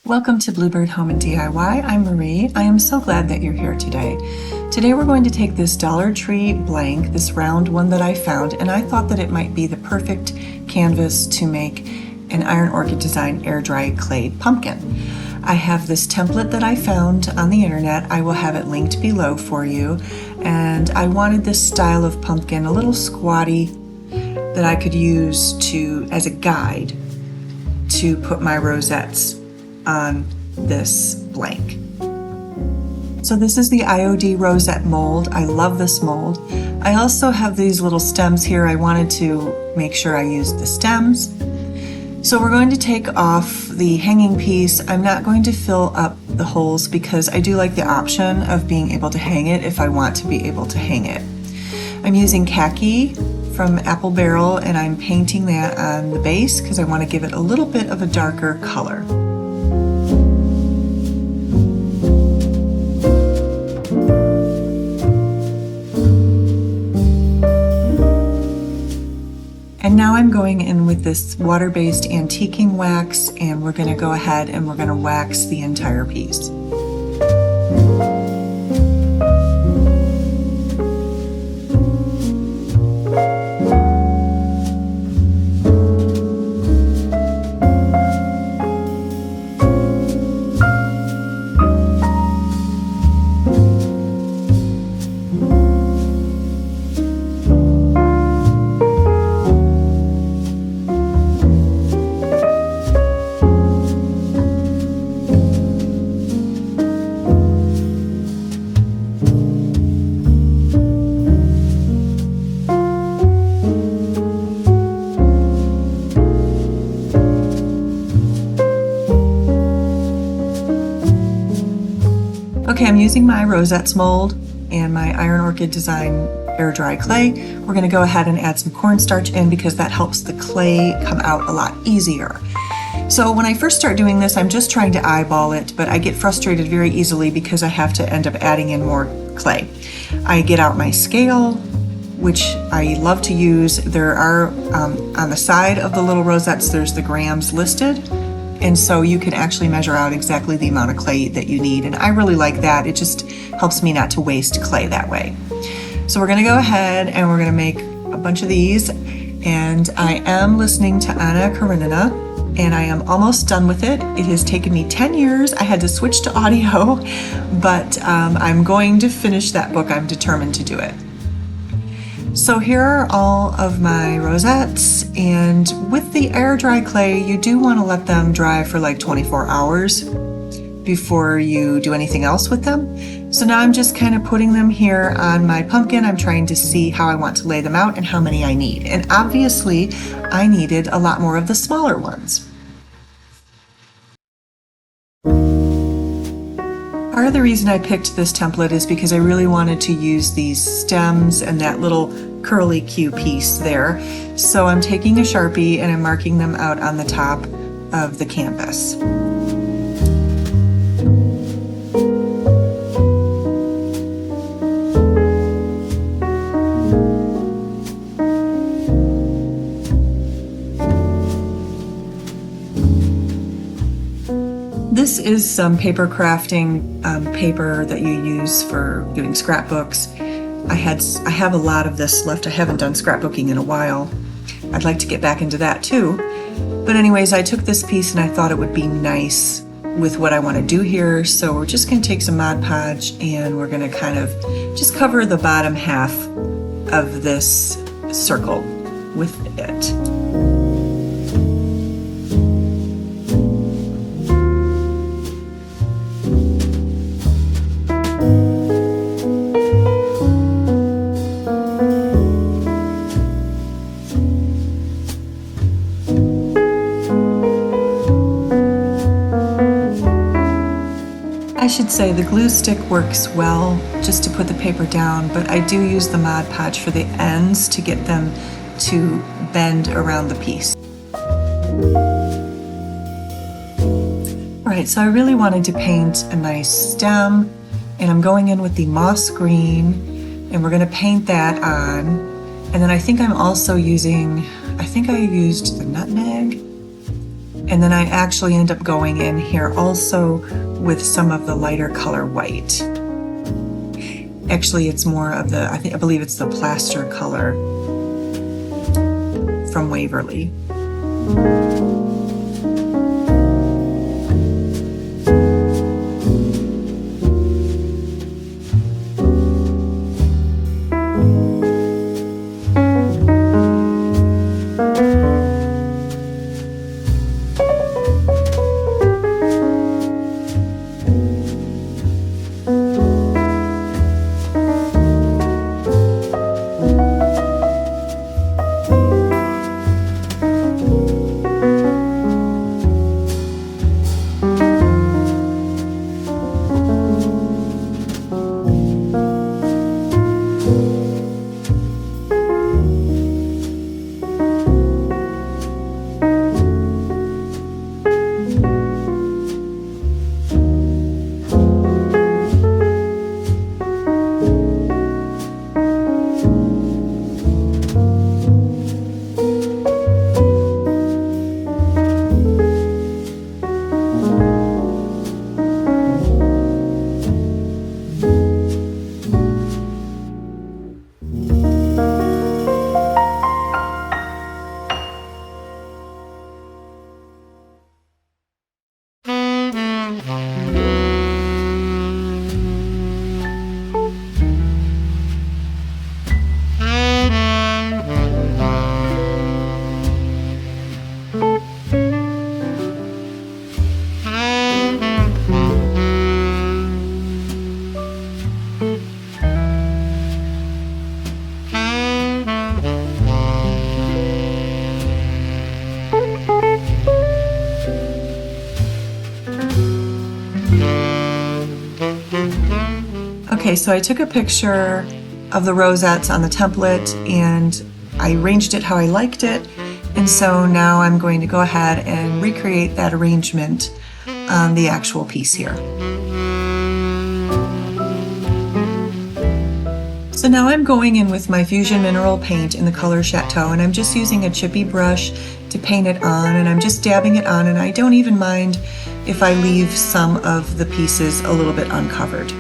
Welcome to Bluebird Home and DIY. I'm Marie. I am so glad that you're here today. Today we're going to take this Dollar Tree blank, this round one that I found, and I thought that it might be the perfect canvas to make an Iron Orchid Design air dry clay pumpkin. I have this template that I found on the internet. I will have it linked below for you. And I wanted this style of pumpkin, a little squatty, that I could use as a guide to put my rosettes on this blank. So this is the IOD Rosette mold. I love this mold. I also have these little stems here. I wanted to make sure I used the stems. So we're going to take off the hanging piece. I'm not going to fill up the holes because I do like the option of being able to hang it if I want to be able to hang it. I'm using khaki from Apple Barrel and I'm painting that on the base because I want to give it a little bit of a darker color. And now I'm going in with this water-based antiquing wax, and we're going to go ahead and we're going to wax the entire piece. Okay, I'm using my Rosettes mold and my Iron Orchid Design air dry clay. We're going to go ahead and add some cornstarch in because that helps the clay come out a lot easier. So when I first start doing this, I'm just trying to eyeball it, but I get frustrated very easily because I have to end up adding in more clay. I get out my scale, which I love to use. There are, on the side of the little rosettes, there's the grams listed. And so you can actually measure out exactly the amount of clay that you need. And I really like that. It just helps me not to waste clay that way. So we're gonna go ahead and we're gonna make a bunch of these. And I am listening to Anna Karenina and I am almost done with it. It has taken me 10 years. I had to switch to audio, but I'm going to finish that book. I'm determined to do it. So here are all of my rosettes, and with the air dry clay, you do want to let them dry for like 24 hours before you do anything else with them. So now I'm just kind of putting them here on my pumpkin. I'm trying to see how I want to lay them out and how many I need. And obviously I needed a lot more of the smaller ones. Part of the reason I picked this template is because I really wanted to use these stems and that little curly Q piece there. So I'm taking a Sharpie and I'm marking them out on the top of the canvas. This is some paper crafting paper that you use for doing scrapbooks. I have a lot of this left. I haven't done scrapbooking in a while. I'd like to get back into that too. But anyways, I took this piece and I thought it would be nice with what I want to do here. So we're just going to take some Mod Podge and we're going to kind of just cover the bottom half of this circle with it. I should say the glue stick works well just to put the paper down, but I do use the Mod Podge for the ends to get them to bend around the piece. All right, so I really wanted to paint a nice stem, and I'm going in with the moss green, and we're gonna paint that on. And then I think I'm also using, I think I used the nutmeg. And then I actually end up going in here also with some of the lighter color white. Actually, it's more of the, I believe it's the plaster color from Waverly. Okay, so I took a picture of the rosettes on the template and I arranged it how I liked it. And so now I'm going to go ahead and recreate that arrangement on the actual piece here. So now I'm going in with my Fusion Mineral Paint in the color Chateau, and I'm just using a chippy brush to paint it on, and I'm just dabbing it on, and I don't even mind if I leave some of the pieces a little bit uncovered.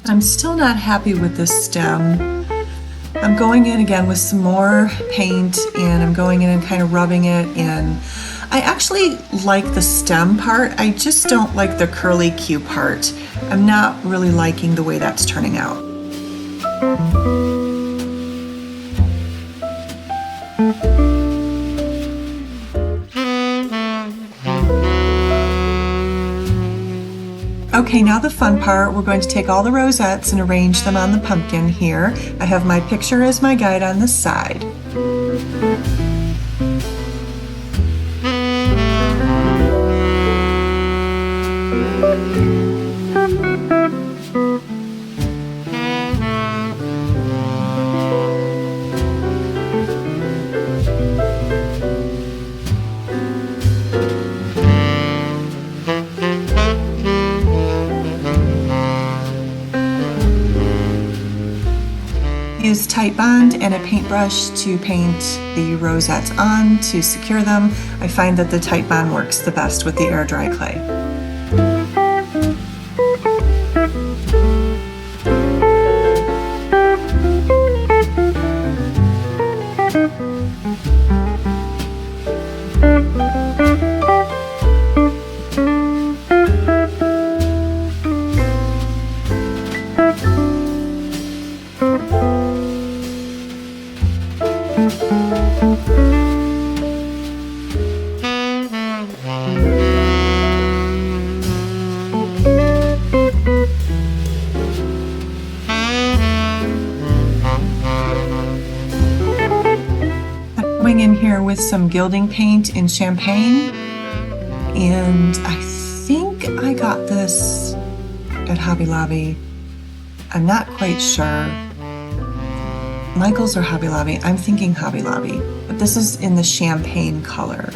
I'm still not happy with this stem. I'm going in again with some more paint and I'm going in and kind of rubbing it in. I actually like the stem part, I just don't like the curly Q part. I'm not really liking the way that's turning out. Okay, now the fun part, we're going to take all the rosettes and arrange them on the pumpkin here. I have my picture as my guide on the side. Use Titebond and a paintbrush to paint the rosettes on to secure them. I find that the Titebond works the best with the air dry clay. some gilding paint in champagne, and I think I got this at Hobby Lobby. I'm not quite sure. Michael's or Hobby Lobby? I'm thinking Hobby Lobby, but this is in the champagne color.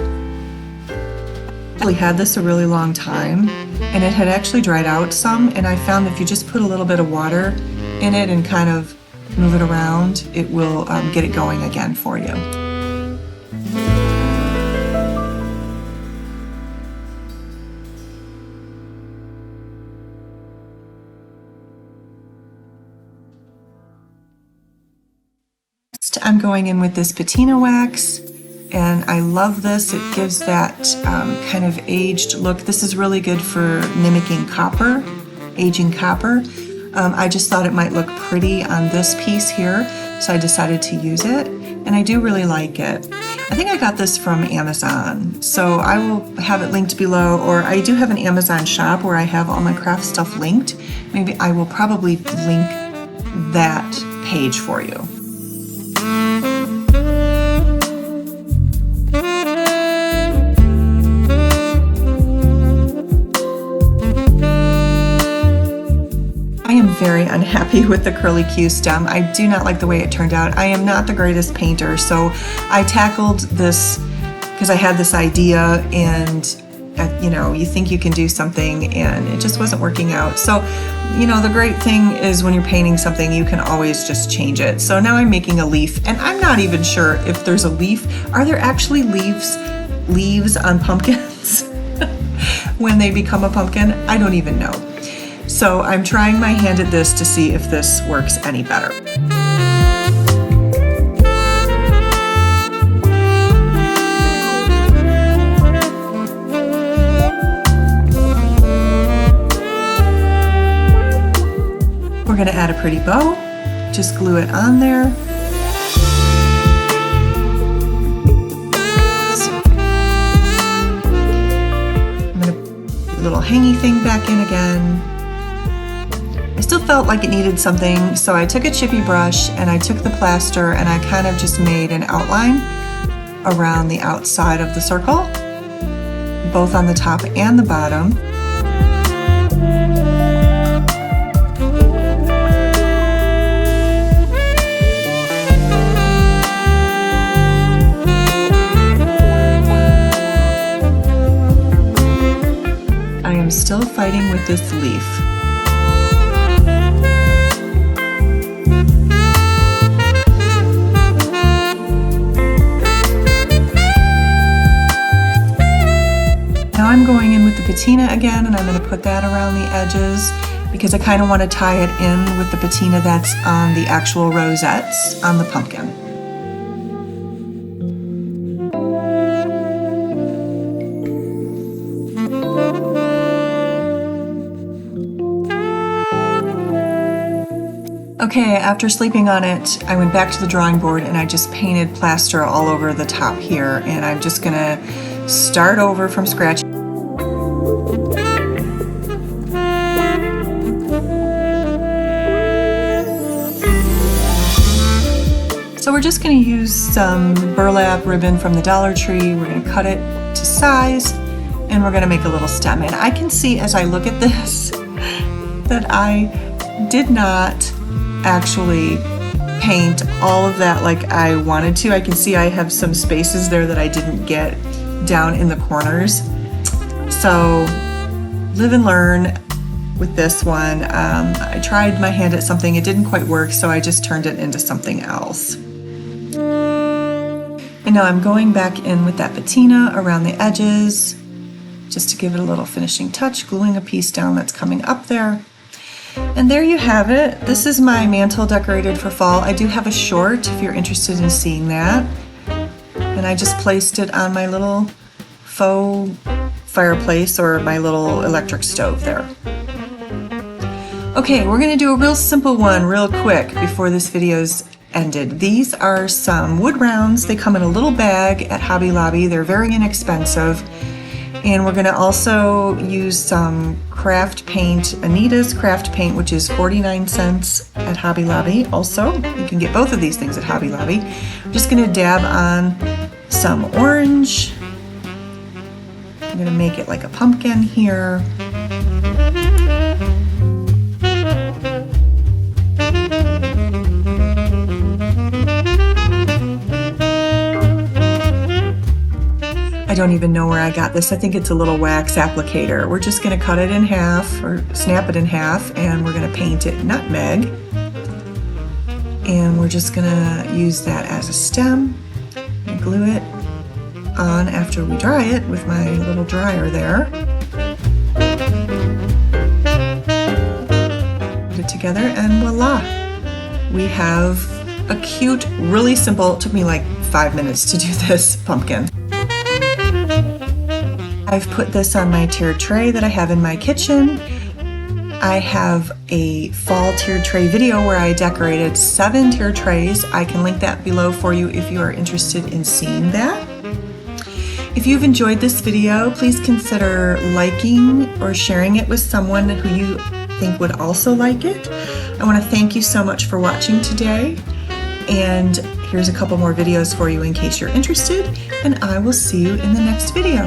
I actually had this a really long time, and it had actually dried out some, and I found if you just put a little bit of water in it and kind of move it around, it will get it going again for you. Next, I'm going in with this patina wax, and I love this. It gives that kind of aged look. This is really good for mimicking copper, aging copper. I just thought it might look pretty on this piece here, so I decided to use it, and I do really like it. I think I got this from Amazon, so I will have it linked below, or I do have an Amazon shop where I have all my craft stuff linked. Maybe I will probably link that page for you. Very unhappy with the curly Q stem. I do not like the way it turned out. I am not the greatest painter, so I tackled this because I had this idea, and you know, you think you can do something and it just wasn't working out. So, you know, the great thing is when you're painting something, you can always just change it. So now I'm making a leaf, and I'm not even sure if there's a leaf. Are there actually leaves on pumpkins when they become a pumpkin? I don't even know. So I'm trying my hand at this to see if this works any better. We're going to add a pretty bow. Just glue it on there. I'm going to put a little hangy thing back in again. I still felt like it needed something, so I took a chippy brush and I took the plaster and I kind of just made an outline around the outside of the circle, both on the top and the bottom. I am still fighting with this leaf. Now I'm going in with the patina again, and I'm going to put that around the edges because I kind of want to tie it in with the patina that's on the actual rosettes on the pumpkin. Okay, after sleeping on it, I went back to the drawing board and I just painted plaster all over the top here, and I'm just gonna start over from scratch. So we're just going to use some burlap ribbon from the Dollar Tree. We're going to cut it to size, and we're going to make a little stem. And I can see as I look at this that I did not actually paint all of that like I wanted to. I can see I have some spaces there that I didn't get down in the corners. So live and learn with this one. I tried my hand at something, it didn't quite work, so I just turned it into something else. And now I'm going back in with that patina around the edges just to give it a little finishing touch, gluing a piece down that's coming up there. And there you have it. This is my mantle decorated for fall. I do have a short if you're interested in seeing that. And I just placed it on my little faux fireplace or my little electric stove there. Okay, we're gonna do a real simple one real quick before this video's ended. These are some wood rounds. They come in a little bag at Hobby Lobby. They're very inexpensive. And we're gonna also use some craft paint, Anita's craft paint, which is 49 cents at Hobby Lobby. Also, you can get both of these things at Hobby Lobby. I'm just gonna dab on some orange. I'm gonna make it like a pumpkin here. I don't even know where I got this. I think it's a little wax applicator. We're just gonna cut it in half or snap it in half, and we're gonna paint it nutmeg. And we're just gonna use that as a stem and glue it on after we dry it with my little dryer there. Put it together and voila! We have a cute, really simple, it took me like 5 minutes to do this pumpkin. I've put this on my tiered tray that I have in my kitchen. I have a fall tiered tray video where I decorated 7 tiered trays. I can link that below for you if you are interested in seeing that. If you've enjoyed this video, please consider liking or sharing it with someone who you think would also like it. I want to thank you so much for watching today. And here's a couple more videos for you in case you're interested, and I will see you in the next video.